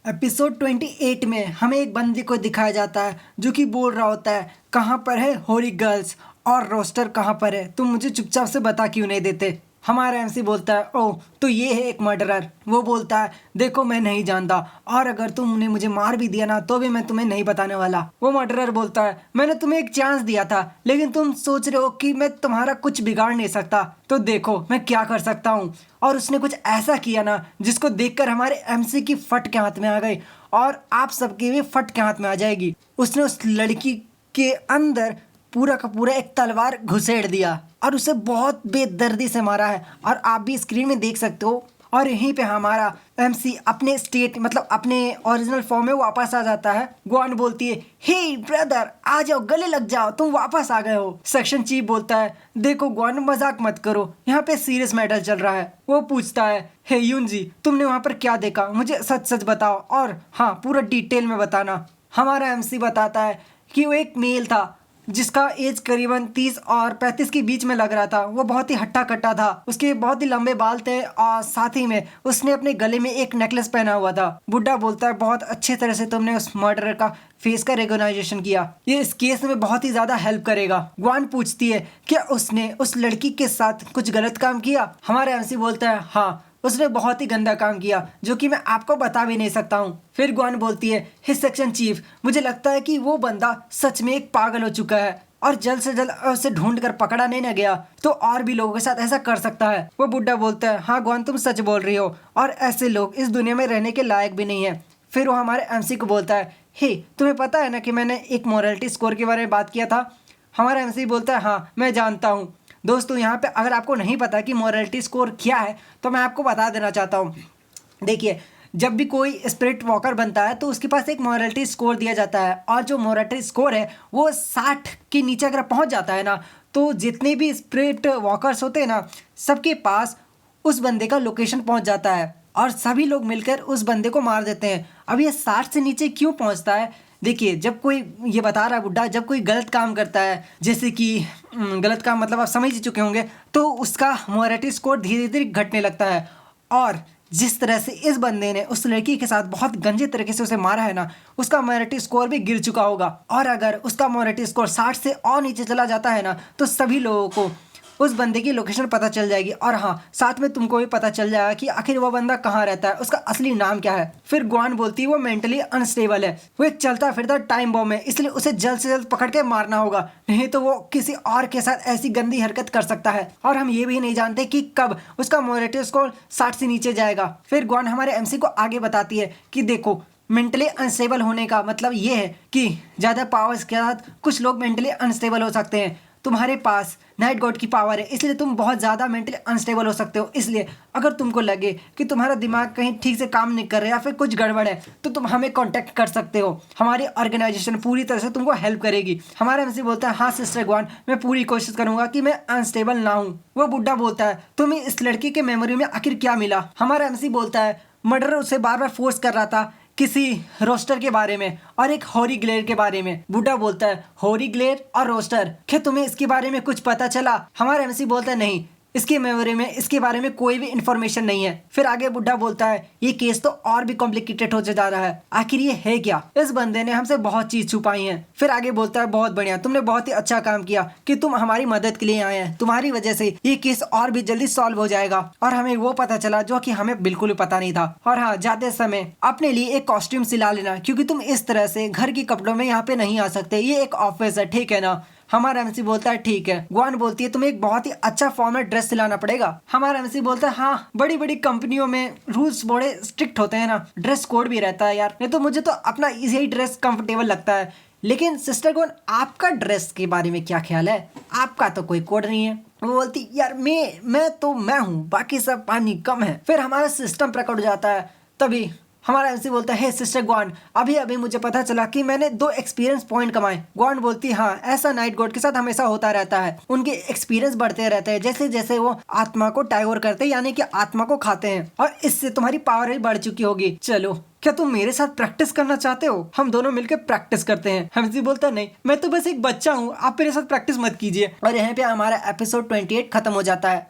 Episode 28 में हमें एक बंदी को दिखाया जाता है जो कि बोल रहा होता है, कहाँ पर है होरी गर्ल्स और रोस्टर कहाँ पर है, तुम मुझे चुपचाप से बता क्यों नहीं देते। हमारा एमसी बोलता है, ओह तो ये है एक मर्डरर। वो बोलता है, देखो मैं नहीं जानता और अगर तुमने मुझे मार भी दिया ना तो भी मैं तुम्हें नहीं बताने वाला। वो मर्डरर बोलता है, मैंने तुम्हें एक चांस दिया था लेकिन तुम सोच रहे हो कि मैं तुम्हारा कुछ बिगाड़ नहीं सकता, तो देखो मैं क्या कर सकता हूँ। और उसने कुछ ऐसा किया ना जिसको देखकर हमारे एमसी की फट के हाथ में आ गई और आप सबकी भी फट के हाथ में आ जाएगी। उसने उस लड़की के अंदर पूरा का पूरा एक तलवार घुसेड़ दिया और उसे बहुत बेदर्दी से मारा है और आप भी स्क्रीन में देख सकते हो। और यहीं पे हमारा एमसी अपने स्टेट मतलब अपने ओरिजिनल फॉर्म में वापस आ जाता है। गुआन बोलती है, हे ब्रदर आ जाओ, गले लग जाओ, तुम वापस आ गए हो। सेक्शन चीफ बोलता है, देखो गुआन मजाक मत करो, यहाँ पे सीरियस मैटर चल रहा है। वो पूछता है, हे यूनजी तुमने वहाँ पर क्या देखा, मुझे सच सच बताओ और हाँ पूरा डिटेल में बताना। हमारा एमसी बताता है कि वो एक मेल था जिसका एज करीबन 30 और 35 के बीच में लग रहा था। वो बहुत ही हट्टा कट्टा था, उसके बहुत ही लंबे बाल थे और साथ ही में उसने अपने गले में एक नेकलेस पहना हुआ था। बुड्ढा बोलता है, बहुत अच्छे तरह से तुमने उस मर्डरर का फेस का रिकॉग्नाइजेशन किया, ये इस केस में बहुत ही ज्यादा हेल्प करेगा। ग्वान पूछती है, क्या उसने उस लड़की के साथ कुछ गलत काम किया। हमारा एमसी बोलता है, हाँ उसने बहुत ही गंदा काम किया जो कि मैं आपको बता भी नहीं सकता हूँ। फिर ग्वान बोलती है, हिज सेक्शन चीफ मुझे लगता है कि वो बंदा सच में एक पागल हो चुका है और जल्द से जल्द उसे ढूंढ कर पकड़ा नहीं ना गया तो और भी लोगों के साथ ऐसा कर सकता है। वो बुड्ढा बोलता है, हाँ ग्वान तुम सच बोल रही हो और ऐसे लोग इस दुनिया में रहने के लायक भी नहीं है। फिर वो हमारे एमसी को बोलता है, हे तुम्हें पता है ना कि मैंने एक मोरालिटी स्कोर के बारे में बात किया था। हमारा एमसी बोलता है, हाँ मैं जानता हूँ। दोस्तों यहाँ पे अगर आपको नहीं पता कि मोरालिटी स्कोर क्या है तो मैं आपको बता देना चाहता हूँ। देखिए, जब भी कोई स्पिरिट वॉकर बनता है तो उसके पास एक मोरालिटी स्कोर दिया जाता है और जो मोरालिटी स्कोर है वो 60 के नीचे अगर पहुँच जाता है ना तो जितने भी स्पिरिट वॉकर्स होते हैं ना सबके पास उस बंदे का लोकेशन पहुँच जाता है और सभी लोग मिलकर उस बंदे को मार देते हैं। अब ये 60 से नीचे क्यों पहुँचता है, देखिए जब कोई, ये बता रहा है बुड्ढा, जब कोई गलत काम करता है जैसे कि गलत काम मतलब आप समझ ही चुके होंगे, तो उसका मोरालिटी स्कोर धीरे धीरे घटने लगता है। और जिस तरह से इस बंदे ने उस लड़की के साथ बहुत गंजे तरीके से उसे मारा है ना, उसका मोरालिटी स्कोर भी गिर चुका होगा और अगर उसका मोरालिटी स्कोर 60 से और नीचे चला जाता है ना तो सभी लोगों को उस बंदे की लोकेशन पता चल जाएगी और हाँ साथ में तुमको भी पता चल जाएगा कि आखिर वो बंदा कहाँ रहता है, उसका असली नाम क्या है। फिर ग्वान बोलती है, वो मेंटली अनस्टेबल है, वो एक चलता फिरता टाइम बॉम्ब है, इसलिए उसे जल्द से जल्द पकड़ के मारना होगा, नहीं तो वो किसी और के साथ ऐसी गंदी हरकत कर सकता है और हम ये भी नहीं जानते कि कब उसका मोरालिटी स्कोर 60 से नीचे जाएगा। फिर ग्वान हमारे एमसी को आगे बताती है कि देखो मेंटली अनस्टेबल होने का मतलब ये है कि ज़्यादा पावर्स के साथ कुछ लोग मेंटली अनस्टेबल हो सकते हैं। तुम्हारे पास नाइट गॉड की पावर है इसलिए तुम बहुत ज़्यादा मेंटली अनस्टेबल हो सकते हो, इसलिए अगर तुमको लगे कि तुम्हारा दिमाग कहीं ठीक से काम नहीं कर रहा या फिर कुछ गड़बड़ है तो तुम हमें कांटेक्ट कर सकते हो, हमारी ऑर्गेनाइजेशन पूरी तरह से तुमको हेल्प करेगी। हमारा एमसी बोलता है, हाँ सिस्टर ग्वान मैं पूरी कोशिश करूंगा कि मैं अनस्टेबल ना हूँ। वो बुड्ढा बोलता है, तुम्हें इस लड़की के मेमोरी में आखिर क्या मिला। हमारा एमसी बोलता है, मर्डर उसे बार बार फोर्स कर रहा था किसी रोस्टर के बारे में और एक होरी ग्लेयर के बारे में। बुड्ढा बोलता है, होरी ग्लेयर और रोस्टर, क्या तुम्हें इसके बारे में कुछ पता चला। हमारा एमसी बोलता है, नहीं इसके मेमोरी में इसके बारे में कोई भी इंफॉर्मेशन नहीं है। फिर आगे बुड्ढा बोलता है, ये केस तो और भी कॉम्प्लिकेटेड होते जा रहा है, आखिर ये है क्या, इस बंदे ने हमसे बहुत चीज छुपाई है। फिर आगे बोलता है, बहुत बढ़िया, तुमने बहुत ही अच्छा काम किया कि तुम हमारी मदद के लिए आए हैं, तुम्हारी वजह से ये केस और भी जल्दी सॉल्व हो जाएगा और हमें वो पता चला जो कि हमें बिल्कुल भी पता नहीं था। और हाँ जाते समय अपने लिए एक कॉस्ट्यूम सिला लेना क्योंकि तुम इस तरह से घर के कपड़ों में यहाँ पे नहीं आ सकते, ये एक ऑफिस है, ठीक है ना। हमारा एमसी बोलता है, ठीक है। ग्वान बोलती है, तुम्हें एक बहुत ही अच्छा फॉर्मल ड्रेस सिलाना पड़ेगा। हमारा एमसी बोलता है, हाँ बड़ी बड़ी कंपनियों में रूल्स बड़े स्ट्रिक्ट होते हैं ना, ड्रेस कोड भी रहता है यार, नहीं तो मुझे तो अपना यही ड्रेस कंफर्टेबल लगता है। लेकिन सिस्टर ग्वान आपका ड्रेस के बारे में क्या ख्याल है, आपका तो कोई कोड नहीं है। वो बोलती, यार मैं हूँ, बाकी सब पानी कम है। फिर हमारा सिस्टम प्रकट हो जाता है। तभी हमारा एमसी बोलता है, हे सिस्टर ग्वान अभी अभी मुझे पता चला कि मैंने 2 एक्सपीरियंस पॉइंट कमाए। ग्वान बोलती, हाँ ऐसा नाइट गॉड के साथ हमेशा होता रहता है, उनके एक्सपीरियंस बढ़ते रहते हैं जैसे जैसे वो आत्मा को टाइगर करते हैं यानी कि आत्मा को खाते हैं और इससे तुम्हारी पावर भी बढ़ चुकी होगी। चलो क्या तुम मेरे साथ प्रैक्टिस करना चाहते हो, हम दोनों मिलकर प्रैक्टिस करते हैं। एमसी बोलता, नहीं मैं तो बस एक बच्चा हूँ, आप मेरे साथ प्रैक्टिस मत कीजिए। और यहाँ पे हमारा एपिसोड 28 खत्म हो जाता है।